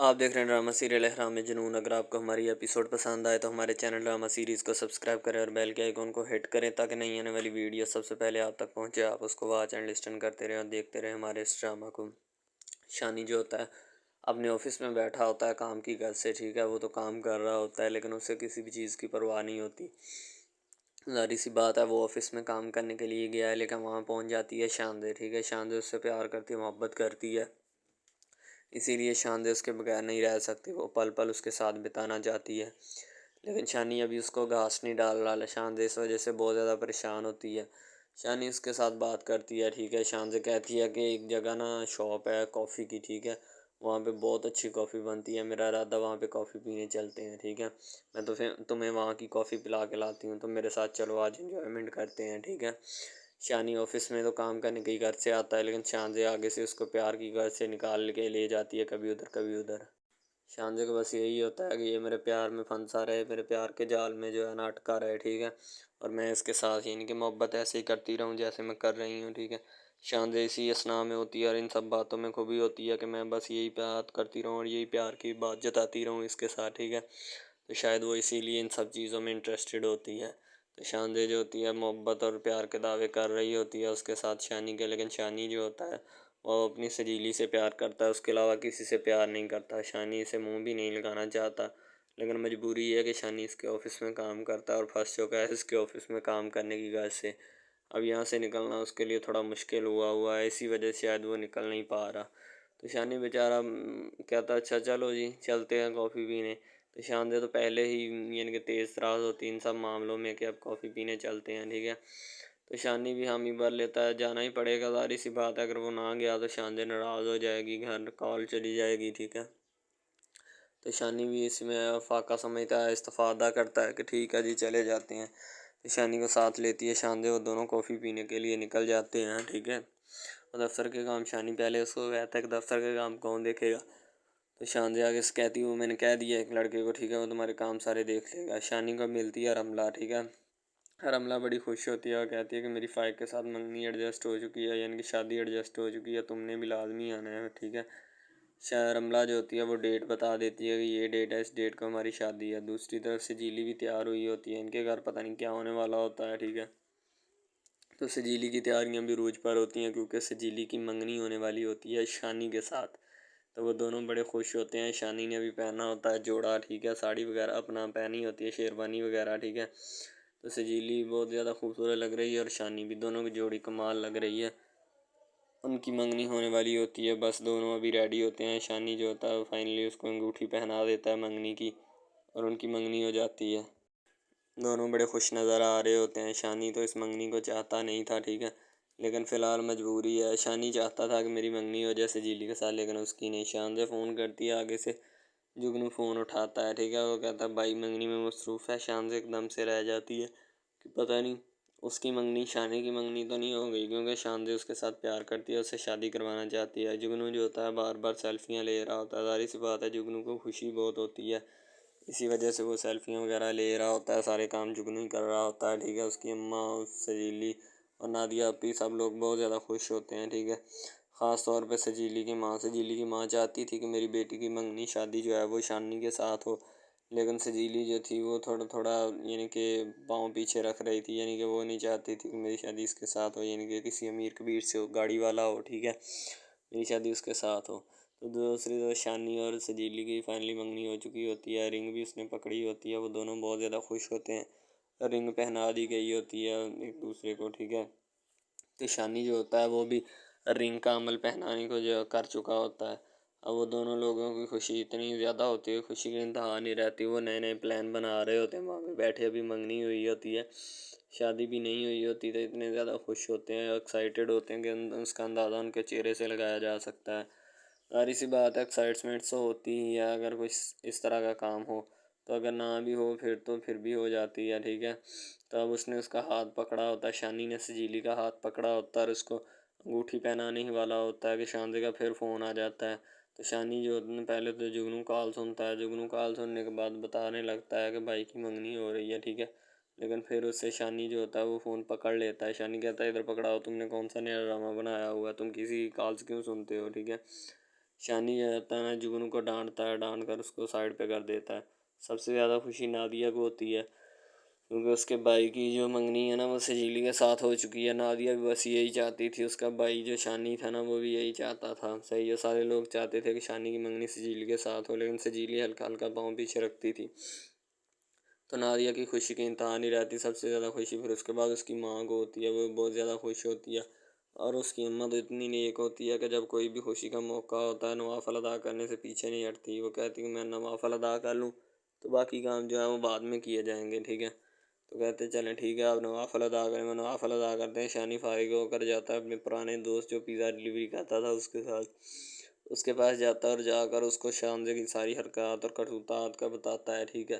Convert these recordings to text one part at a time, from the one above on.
आप देख रहे हैं ड्रामा सीरियल अहराम में जुनून। अगर आपको हमारी एपिसोड पसंद आए तो हमारे चैनल ड्रामा सीरीज़ को सब्सक्राइब करें और बेल के आइकॉन को हिट करें ताकि नई आने वाली वीडियो सबसे पहले आप तक पहुंचे। आप उसको वॉच एंड लिस्टन करते रहें और देखते रहें हमारे इस ड्रामा को। शानी जो होता है अपने ऑफिस में बैठा होता है काम की घर से, ठीक है। वो तो काम कर रहा होता है लेकिन उसे किसी भी चीज़ की परवाह नहीं होती। ज़ाहिर सी बात है वो ऑफिस में काम करने के लिए गया है लेकिन वहाँ पहुँच जाती है शानदे, ठीक है। शानदे उससे प्यार करती है, मोहब्बत करती है, इसीलिए शानदे उसके बगैर नहीं रह सकती। वो पल पल उसके साथ बिताना चाहती है लेकिन शानी अभी उसको घास नहीं डाल रहा है। शानदे इस वजह से बहुत ज़्यादा परेशान होती है। शानी उसके साथ बात करती है, ठीक है। शानदे कहती है कि एक जगह ना शॉप है कॉफ़ी की, ठीक है। वहाँ पे बहुत अच्छी कॉफ़ी बनती है, मेरा इरादा वहाँ पे कॉफ़ी पीने चलते हैं, ठीक है। मैं तो फिर तुम्हें वहाँ की कॉफ़ी पिला के लाती हूँ, तुम मेरे साथ चलो, आज इंजॉयमेंट करते हैं, ठीक है। शानी ऑफिस में तो काम करने के घर से आता है लेकिन शानदे आगे से उसको प्यार की घर से निकाल के ले जाती है, कभी उधर कभी उधर। शानदे को बस यही होता है कि ये मेरे प्यार में फंसा रहे, मेरे प्यार के जाल में जो है ना अटका रहे, ठीक है। और मैं इसके साथ यानी कि मोहब्बत ऐसे ही करती रहूँ जैसे मैं कर रही हूँ, ठीक है। शानदे इसी असना में होती है और इन सब बातों में खूबी होती है कि मैं बस यही बात करती रहूँ और यही प्यार की बात जताती रहूँ इसके साथ, ठीक है। तो शायद वो इसीलिए इन सब चीज़ों में इंटरेस्टेड होती है। तो शानदे जो होती है मोहब्बत और प्यार के दावे कर रही होती है उसके साथ शानी के, लेकिन शानी जो होता है वो अपनी सजीली से प्यार करता है, उसके अलावा किसी से प्यार नहीं करता। शानी इसे मुंह भी नहीं लगाना चाहता लेकिन मजबूरी है कि शानी इसके ऑफिस में काम करता है और फंस चुका है इसके ऑफिस में काम करने की वजह से। अब यहाँ से निकलना उसके लिए थोड़ा मुश्किल हुआ है, इसी वजह से शायद वो निकल नहीं पा रहा। तो शानी बेचारा कहता अच्छा चलो जी चलते हैं कॉफ़ी पीने। तो शानदे तो पहले ही यानी कि तेज़ तराज होती है इन सब मामलों में कि अब कॉफ़ी पीने चलते हैं, ठीक है। तो शानी भी हामी भर लेता है, जाना ही पड़ेगा, ज़ाहिर सी बात है। अगर वो ना गया तो शानदे नाराज़ हो जाएगी, घर कॉल चली जाएगी, ठीक है। तो शानी भी इसमें फाका समझता है, इस्तेफ़ादा करता है कि ठीक है जी चले जाते हैं। तो शानी को साथ लेती है शानदे, वो दोनों कॉफ़ी पीने के लिए निकल जाते हैं, ठीक है। और दफ्तर के काम शानी पहले उसको कहता है कि दफ्तर के काम कौन देखेगा। तो शानदे आगे से कहती हूँ मैंने कह दिया एक लड़के को, ठीक है, वो तुम्हारे काम सारे देख लेगा। शानी को मिलती है रमला, ठीक है। रमला बड़ी खुश होती है और कहती है कि मेरी फ़ाइक के साथ मंगनी एडजस्ट हो चुकी है, यानी कि शादी एडजस्ट हो चुकी है, तुमने भी लाजमी आना है, ठीक है। रमला जो होती है वो डेट बता देती है कि ये डेट है, इस डेट को हमारी शादी है। दूसरी तरफ से जीली भी तैयार हुई होती है, इनके घर पता नहीं क्या होने वाला होता है, ठीक है। तो सजीली की तैयारियां भी रूज पर होती हैं क्योंकि सजीली की मंगनी होने वाली होती है शानी के साथ। तो वो दोनों बड़े खुश होते हैं। शानी ने भी पहना होता है जोड़ा, ठीक है, साड़ी वगैरह अपना पहनी होती है, शेरवानी वगैरह, ठीक है। तो सजीली बहुत ज़्यादा खूबसूरत लग रही है और शानी भी, दोनों की जोड़ी कमाल लग रही है। उनकी मंगनी होने वाली होती है, बस दोनों अभी रेडी होते हैं। शानी जो होता है वो फाइनली उसको अंगूठी पहना देता है मंगनी की और उनकी मंगनी हो जाती है। दोनों बड़े खुश नज़र आ रहे होते हैं। शानी तो इस मंगनी को चाहता नहीं था, ठीक है, लेकिन फ़िलहाल मजबूरी है। शानी चाहता था कि मेरी मंगनी हो जाए सजीली के साथ, लेकिन उसकी नहीं। शान से फ़ोन करती है आगे से, जुगनू फ़ोन उठाता है, ठीक है। वो कहता है भाई मंगनी में मसरूफ़ है। शान से एकदम से रह जाती है कि पता नहीं उसकी मंगनी शानी की मंगनी तो नहीं हो गई, क्योंकि शानदे उसके साथ प्यार करती है, उससे शादी करवाना चाहती है। जुगनू जो होता है बार बार सेल्फियाँ ले रहा होता है, ज़ाहिर सी बात है जुगनू को खुशी बहुत होती है, इसी वजह से वो सेल्फियाँ वगैरह ले रहा होता है, सारे काम जुगनू ही कर रहा होता है, ठीक है। उसकी अम्मा, सजीली और नादिया अपी सब लोग बहुत ज़्यादा खुश होते हैं, ठीक है। ख़ास तौर पे सजीली की माँ चाहती थी कि मेरी बेटी की मंगनी शादी जो है वो शानी के साथ हो, लेकिन सजीली जो थी वो थोड़ा थोड़ा यानी कि पाँव पीछे रख रही थी, यानी कि वो नहीं चाहती थी कि मेरी शादी इसके साथ हो, यानी कि किसी अमीर कबीर से हो, गाड़ी वाला हो, ठीक है, मेरी शादी उसके साथ हो। तो दूसरी तरफ शानी और सजीली की फाइनली मंगनी हो चुकी होती है, रिंग भी उसने पकड़ी होती है, वो दोनों बहुत ज़्यादा खुश होते हैं। रिंग पहना दी गई होती है एक दूसरे को, ठीक है। तो शानी जो होता है वो भी रिंग का अमल पहनाने को जो कर चुका होता है। अब वो दोनों लोगों की खुशी इतनी ज़्यादा होती है, खुशी की इंतहा नहीं रहती। वो नए नए प्लान बना रहे होते हैं, वहाँ पे बैठे, अभी मंगनी हुई होती है, शादी भी नहीं हुई होती, तो इतने ज़्यादा खुश होते हैं, एक्साइटेड होते हैं कि उसका अंदाज़ा उनके चेहरे से लगाया जा सकता है। सारी सी बात है, एक्साइटमेंट तो होती ही है अगर कुछ इस तरह का काम हो। तो अगर ना भी हो फिर तो फिर भी हो जाती है, ठीक है। तो अब उसने उसका हाथ पकड़ा होता है, शानी ने सजीली का हाथ पकड़ा होता है और उसको अंगूठी पहनाने ही वाला होता है कि शानदे का फिर फ़ोन आ जाता है। तो शानी जो होता है पहले तो जुगनू कॉल सुनता है, जुगनू कॉल सुनने के बाद बताने लगता है कि भाई की मंगनी हो रही है, ठीक है। लेकिन फिर उससे शानी जो होता है वो फ़ोन पकड़ लेता है। शानी कहता है इधर पकड़ाओ, तुमने कौन सा नया ड्रामा बनाया हुआ है, तुम किसी की कॉल्स क्यों सुनते हो, ठीक है। शानी जो होता है ना जुगनू को डांटता है, डांट कर उसको साइड पे कर देता है। सबसे ज़्यादा खुशी नादिया को होती है क्योंकि उसके भाई की जो मंगनी है ना वो सजीली के साथ हो चुकी है। नादिया भी बस यही चाहती थी, उसका भाई जो शानी था ना वो भी यही चाहता था। सही है, सारे लोग चाहते थे कि शानी की मंगनी सजीली के साथ हो, लेकिन सजीली हल्का हल्का पाँव पीछे रखती थी। तो नादिया की खुशी की इंतहा नहीं रहती। सबसे ज़्यादा खुशी फिर उसके बाद उसकी माँ को होती है, वो बहुत ज़्यादा खुश होती है। और उसकी अम्मा तो इतनी नेक होती है कि जब कोई भी खुशी का मौका होता है नवाफल अदा करने से पीछे नहीं हटती। वो कहती है मैं नवाफल अदा कर लूँ तो बाकी काम जो है वो बाद में किए जाएंगे, ठीक है। तो कहते चलें ठीक है, अब नवाफल अदा करें। वो नवाफल अदा करते हैं। शानी फारिग होकर जाता है अपने पुराने दोस्त जो पिज़्ज़ा डिलीवरी करता था उसके साथ, उसके पास जाता है और जाकर उसको शानजे की सारी हरकत और करतूतात का बताता है, ठीक है।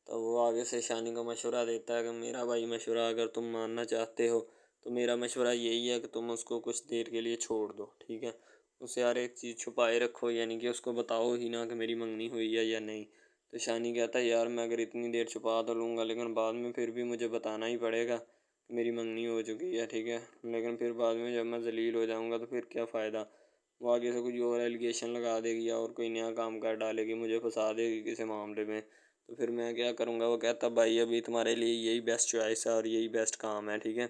तो वो आगे से शानी को मशवरा देता है कि मेरा भाई मशवरा अगर तुम मानना चाहते हो तो मेरा मशवरा यही है कि तुम उसको कुछ देर के लिए छोड़ दो, ठीक है। उससे हर एक चीज़ छुपाए रखो, यानी कि उसको बताओ ही ना कि मेरी मंगनी हुई है या नहीं। तो शानी कहता है यार मैं अगर इतनी देर छुपा तो लूँगा, लेकिन बाद में फिर भी मुझे बताना ही पड़ेगा कि मेरी मंगनी हो चुकी है, ठीक है। लेकिन फिर बाद में जब मैं जलील हो जाऊँगा तो फिर क्या फ़ायदा। वो आगे से कुछ और एलिगेशन लगा देगी या और कोई नया काम कर डालेगी, मुझे फंसा देगी किसी मामले में, तो फिर मैं क्या करूँगा। वो कहता भाई अभी तुम्हारे लिए यही बेस्ट चॉइस है और यही बेस्ट काम है, ठीक है।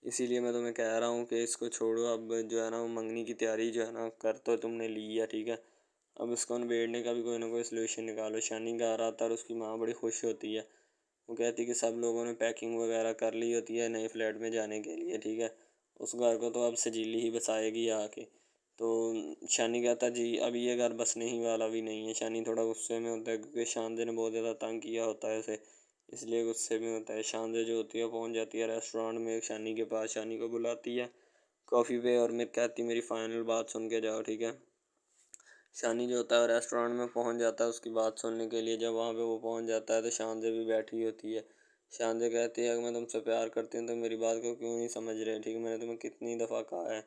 इसीलिए मैं तुम्हें कह रहा हूँ कि इसको छोड़ो। अब जो है ना वो मंगनी की तैयारी जो है ना कर तो तुमने ली है, ठीक है। अब इसको निबेड़ने का भी कोई ना कोई सलूशन निकालो। शानी घर आता है और उसकी माँ बड़ी खुश होती है। वो कहती है कि सब लोगों ने पैकिंग वगैरह कर ली होती है नए फ्लैट में जाने के लिए, ठीक है। उस घर को तो अब सजीली ही बसाएगी आके। तो शानी कहता जी अभी ये घर बसने ही वाला भी नहीं है। शानी थोड़ा गुस्से में होता है क्योंकि शानदे ने बहुत ज़्यादा तंग किया होता है उसे, इसलिए गुस्से में होता है। शानदे जो होती है पहुंच जाती है रेस्टोरेंट में शानी के पास, शानी को बुलाती है कॉफ़ी पे और मेरे कहती मेरी फ़ाइनल बात सुन के जाओ, ठीक है। शानी जो होता है रेस्टोरेंट में पहुंच जाता है उसकी बात सुनने के लिए। जब वहाँ पे वो पहुंच जाता है तो शानजे भी बैठी होती है। शानजे कहती है कि मैं तुमसे प्यार करती हूँ तो मेरी बात को क्यों नहीं समझ रहे, ठीक है। मैंने तुम्हें कितनी दफ़ा कहा है।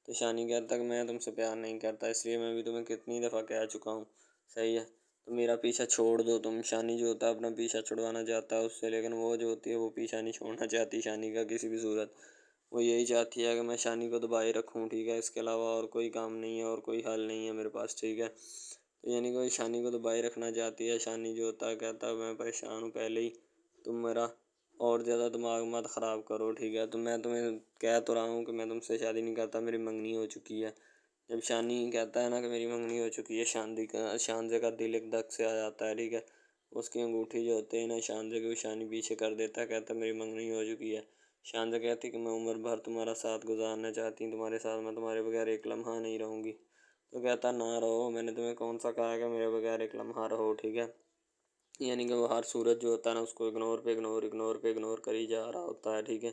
तो शानी कहता है कि मैं तुमसे प्यार नहीं करता, इसलिए मैं भी तुम्हें कितनी दफ़ा कह चुका हूँ, सही है। तो मेरा पीछा छोड़ दो तुम। शानी जो होता है अपना पीछा छुड़वाना चाहता है उससे, लेकिन वो जो होती है वो पीछा नहीं छोड़ना चाहती शानी का किसी भी सूरत। वो यही चाहती है कि मैं शानी को दबाए रखूँ, ठीक है। इसके अलावा और कोई काम नहीं है और कोई हल नहीं है मेरे पास, ठीक है। तो यानी कि शानी को दबाए रखना चाहती है। शानी जो होता है कहता है मैं परेशान हूँ पहले ही, तुम मेरा और ज़्यादा दिमाग मत ख़राब करो, ठीक है। तो मैं तुम्हें कह तो रहा हूँ कि मैं तुमसे शादी नहीं करता, मेरी मंगनी हो चुकी है। जब शानी कहता है ना कि मेरी मंगनी हो चुकी है, शानजे का दिल एक धक से आ जाता है, ठीक है। उसकी अंगूठी जो होती है ना शानजे की, वो शानी पीछे कर देता है, कहता है मेरी मंगनी हो चुकी है। शानजे कहती है कि मैं उम्र भर तुम्हारा साथ गुजारना चाहती हूँ, तुम्हारे साथ मैं तुम्हारे बगैर एक लम्हा नहीं रहूँगी। तो कहता ना रहो, मैंने तुम्हें कौन सा कहा है कि मेरे बगैर एक लम्हा रहो, ठीक है। यानी कि वो हर सूरत जो होता है ना उसको इग्नोर कर ही जा रहा होता है, ठीक है।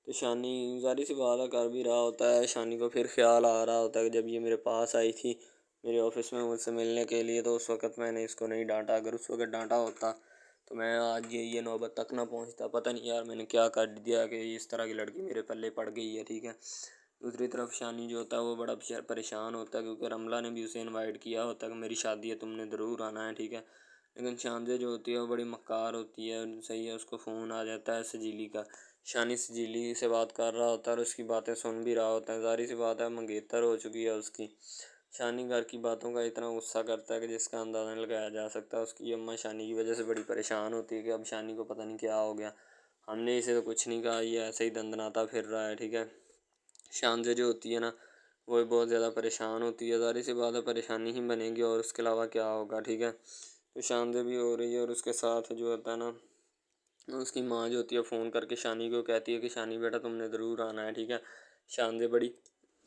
तो शानी ज़ाहिर सी बात है कर भी रहा होता है। शानी को फिर ख्याल आ रहा होता है कि जब ये मेरे पास आई थी मेरे ऑफिस में मुझसे मिलने के लिए तो उस वक़्त मैंने इसको नहीं डांटा। अगर उस वक़्त डांटा होता तो मैं आज ये नौबत तक ना पहुंचता। पता नहीं यार मैंने क्या कर दिया कि इस तरह की लड़की मेरे पल्ले पड़ गई है, ठीक है। दूसरी तरफ शानी जो होता है वो बड़ा परेशान होता है क्योंकि रमला ने भी उसे इनवाइट किया होता है कि मेरी शादी है, तुमने ज़रूर आना है, ठीक है। लेकिन शानजे जो होती है वो बड़ी मक्कार होती है, सही है। उसको फ़ोन आ जाता है सजीली का। शानी सजीली से बात कर रहा होता है और उसकी बातें सुन भी रहा होता है। ज़ाहिर सी बात है मंगेतर हो चुकी है उसकी। शानी घर की बातों का इतना गुस्सा करता है कि जिसका अंदाज़ा नहीं लगाया जा सकता। उसकी अम्मा शानी की वजह से बड़ी परेशान होती है कि अब शानी को पता नहीं क्या हो गया, हमने इसे तो कुछ नहीं कहा, ये ऐसे ही दंदनाता फिर रहा है, ठीक है। शानजे जो होती है ना वो भी बहुत ज़्यादा परेशान होती है। ज़ाहिर सी बात है परेशानी ही बनेगी और उसके अलावा क्या होगा, ठीक है। तो शानजे भी हो रही है और उसके साथ जो होता है ना उसकी माँ जो होती है फ़ोन करके शानी को कहती है कि शानी बेटा तुमने ज़रूर आना है, ठीक है। शानजे बड़ी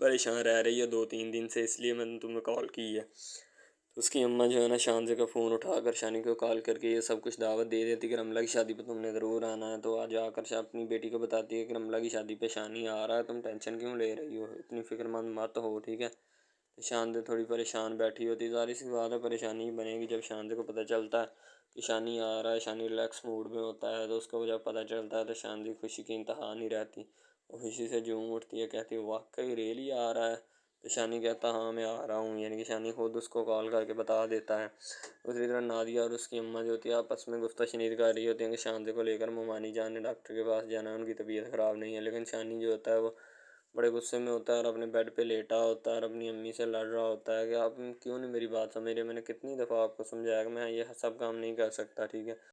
परेशान रह रही है 2-3 दिन से, इसलिए मैंने तुम्हें कॉल की है। तो उसकी अम्मा जो है ना शानजे का फ़ोन उठाकर शानी को कॉल करके ये सब कुछ दावत दे देती कि रमला की शादी पे तुमने ज़रूर आना है। तो आज आकर अपनी बेटी को बताती है कि रमला की शादी पे शानी आ रहा है, तुम टेंशन क्यों ले रही हो, इतनी फ़िक्रमंद मत हो, ठीक है। तो शानजे थोड़ी परेशान बैठी होती है। ज़ाहिर सी बात है परेशानी ही बनेगी जब शानजे को पता चलता है कि शानी आ रहा है। शानी रिलैक्स मूड में होता है तो उसको जब पता चलता है तो शानजी खुशी की इंतहा नहीं रहती। वो खुशी से झूम उठती है, कहती है वाकई रियली आ रहा है। तो शानी कहता हाँ मैं आ रहा हूँ, यानी कि शानी खुद उसको कॉल करके बता देता है। दूसरी तरफ नादिया और उसकी अम्मा जो होती है आपस में गुफ्ता शनीद कर रही होती है कि शानजे को लेकर ममानी जान ने डॉक्टर के पास जाना है, उनकी तबीयत ख़राब नहीं है। लेकिन शानी जो होता है वो बड़े गुस्से में होता है और अपने बेड पे लेटा होता है और अपनी अम्मी से लड़ रहा होता है कि आप क्यों नहीं मेरी बात समझ रहे। मैंने कितनी दफ़ा आपको समझाया कि मैं ये सब काम नहीं कर सकता, ठीक है।